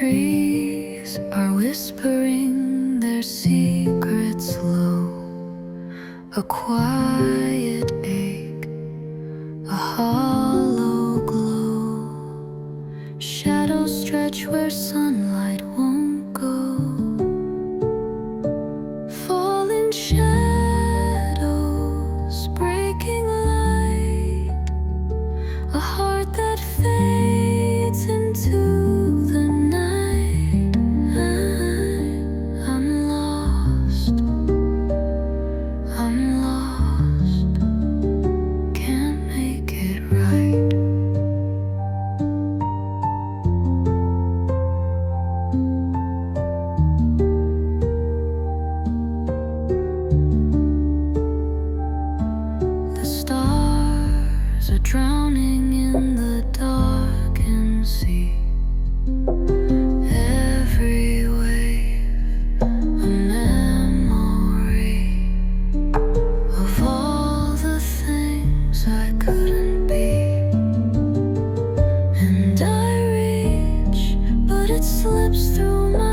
trees are whispering their secrets low. A quiet ache, a hollow glow. Shadows stretch where sunlight won't go. Falling shadows, breaking light. A heart that fades into the night. I'm lost, I'm lost, can't make it right. The stars are drowning in the darkened sea. Every wave a memory of all the things I couldn't be. And I reach, but it slips through my